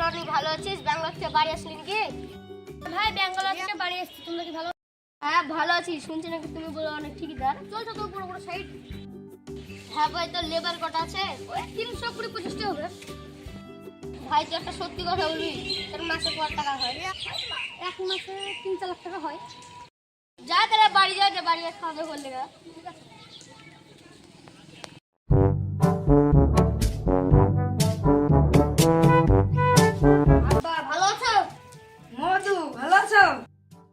রনি, ভালো আছিস? ব্যাঙ্গালোর থেকে বাড়ি আসলি নাকি? ভাই ব্যাঙ্গালোর থেকে বাড়ি এসেছি, তোমরা কি ভালো? হ্যাঁ ভালো আছি, শুনছি নাকি তুমি বলো অনেক ঠিকাদার। চলছো তো বড় বড় সাইড? হ্যাঁ ভাই, তোর লেবার কটা আছে? ওই 320-25টা হবে। ভাই তুই একটা সত্যি কথা বলবি, তোর মাসে কত টাকা হয়? এক মাসে 3-4 লাখ টাকা হয়। যা তাহলে বাড়ি যা, বাড়ি খাওয়া করলে গা। ভালো আছো? মধু ভালো আছো?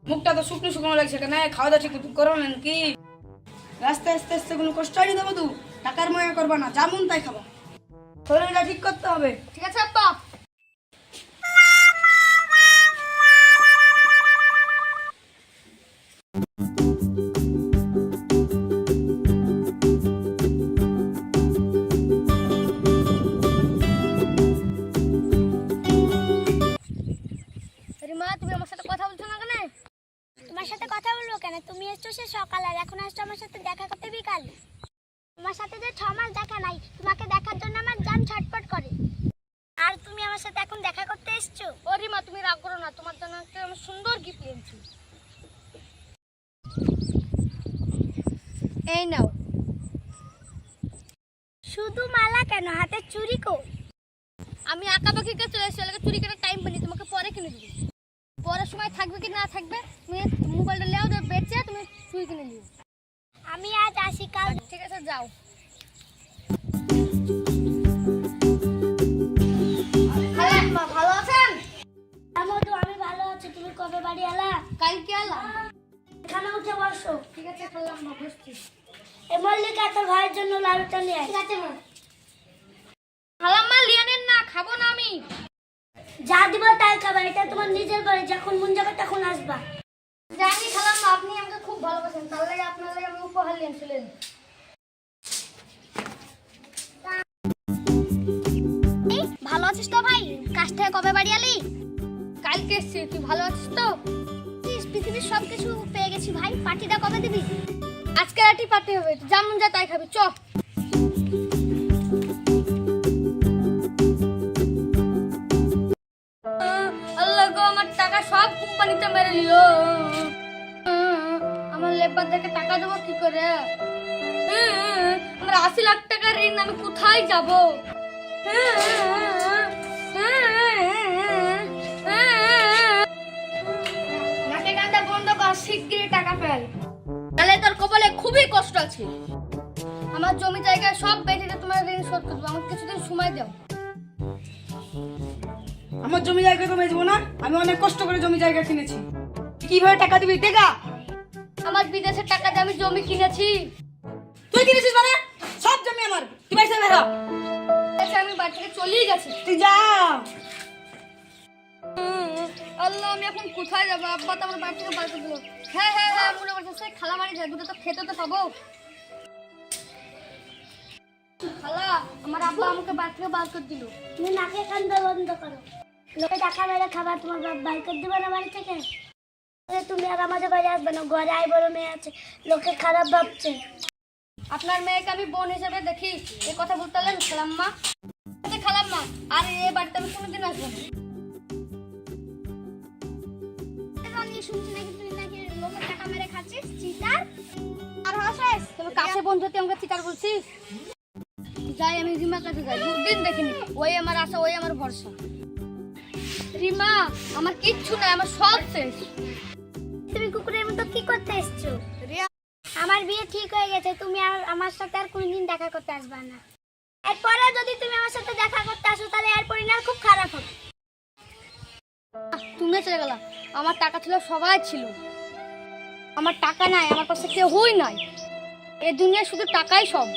মুখটা তো শুকনো শুকনো লাগছে, কেন খাওয়া দাওয়া ঠিক করো না নাকি? রাস্তায় আস্তে আস্তে কোনো কষ্ট হয়নি তো মধু? টাকার ময়া করবা না, যেমন তাই খাবা, শরীরটা ঠিক করতে হবে। ঠিক আছে আব্বা। রিমা, তুমি আমার সাথে কথা বলছো না কেন? তোমার সাথে কথা বলবো কেন? তুমি এসছো সে সকাল, আর এখন আসছো আমার সাথে দেখা করতে বিকাল। তোমার সাথে যে 6 মাস দেখা নাই, তোমাকে দেখার জন্য আমার জান ছটফট করে, আর তুমি আমার সাথে এখন দেখা করতে এসছো? ও রিমা, তুমি রাগ করো না, তোমার জন্য একটা আমি সুন্দর গিফট এনেছি। এই নাও। শুধু মালা কেন, হাতে চুড়ি কো? আমি আঁকাবাকি কাছে চলে এসেছি, ওকে চুরি করার টাইম পাইনি, তোমাকে পরে কিনে দিবি। পরের সময় থাকবে কি না থাকবে, তুমি মোবাইলটা লেও বেচে তুমি চুরি কিনে নিও। আমি আজ আসি, কাল। ঠিক আছে, যাও। ভালো আছেন? মধু, আমি ভালো আছি। তুমি কবে বাড়ি এলা? কালকে এলাম। এখানে উঠে বসো। ঠিক আছে, খেলাম মা, বসছি। এ মল্লিকা, তোর ভাইয়ের জন্য লাড়ুটা নিয়ে আয়। ঠিক আছে মা। খালাম মা, লিয়ানেন না, খাবো না আমি। যা দিব তাই খাবা, এটা তোমার নিজের বাড়ি, যখন মন যাবে তখন আসবা। জানি খালাম মা, আপনি আমাকে খুব ভালোবাসেন, তার লাগে আপনার লাগে আমি উপহার নিয়ে ছিলেন। ভালো আছিস তো ভাই? কাজ থেকে কবে বাড়ি এলি? কালকে এসছি, তুই ভালো আছিস তো? পৃথিবীর সবকিছু পেয়ে গেছি ভাই, পার্টিটা কবে দিবি? আজকে রাতেই পার্টি হবে, যেমন যা তাই খাবি, চ। আল্লাহ গো, আমার টাকা সব কোম্পানিতে মেরে নিল। আমার লেবারদেরকে টাকা দেবো কি করে? আমার 80 লাখ টাকার ঋণ, আমি কোথায় যাব? নাকে কান্দা বন্ধ কর, শিগগিরই টাকা ফেল, তাহলে তোর কপালে খুবই কষ্ট আছে। আমার জমি জায়গা সব বেচে তোমার ঋণ শোধ করবো, আমাকে কিছুদিন সময় দাও। আমার জমি জায়গা তো বেচবো না, আমি অনেক কষ্ট করে জমি জায়গা কিনেছি। কিভাবে টাকা দিবি? টাকা আমার বিদেশের টাকা দিয়ে আমি জমি কিনেছি। তুই কিনেছিস মানে? সব জমি আমার, তুই পয়সা বেরো। আমি বাড়ি থেকে চলেই গেছি। তুই যা। আল্লাহ, আমি এখন কোথায় যাবো? আব্বা তো আমার বাড়ি থেকে বার করে দিল। হ্যাঁ হ্যাঁ হ্যাঁ, মনে করছে সেই খালা বাড়ি যায়, দুটো তো খেতে তো পাবো। খালা, আমার আব্বা আমাকে বাড়ি থেকে বার করে দিল। তুমি নাকে কান্দা বন্ধ করো। লোকে টাকা মেরে খাবার তোমার বাপ বাই করে দিবে না বাড়ি থেকে? তুমি আর আমাদের বাড়ি আসবে না, ঘরে আই বড় মেয়ে আছে, লোকে খারাপ ভাবছে। আপনার মেয়েকে আমি বোন হিসেবে দেখি, এ কথা বলতে পারলেন খালাম্মা? খালাম্মা, আর এই বাড়িতে আমি কোনোদিন আসবো না। শুনছি নাকি তুই নাকি লোকের টাকা মেরে খাচ্ছিস, চিটার। আর হাসিস, তুমি কাছে বন্ধু তুই আমাকে চিটার বলছিস? যাই, আমি রিমার কাছে যাই, দুদিন দেখিনি। ওই আমার আশা, ওই আমার ভরসা। রিমা, আমার কিচ্ছু নাই, আমার সব শেষ। তুমি কুকুরের মতো কি করতে এসছো? আমার বিয়ে ঠিক হয়ে গেছে, তুমি আর আমার সাথে আর কোনদিন দেখা করতে আসবে না। এরপরে যদি তুমি আমার সাথে দেখা করতে আসো, তাহলে এর পরিণাম খুব খারাপ হবে। তুমি চলে গেলা, আমার টাকা ছিল, সবাই ছিল। আমার টাকা নাই, আমার কাছে কেউই নাই। এই দুনিয়ায় শুধু টাকাই সব।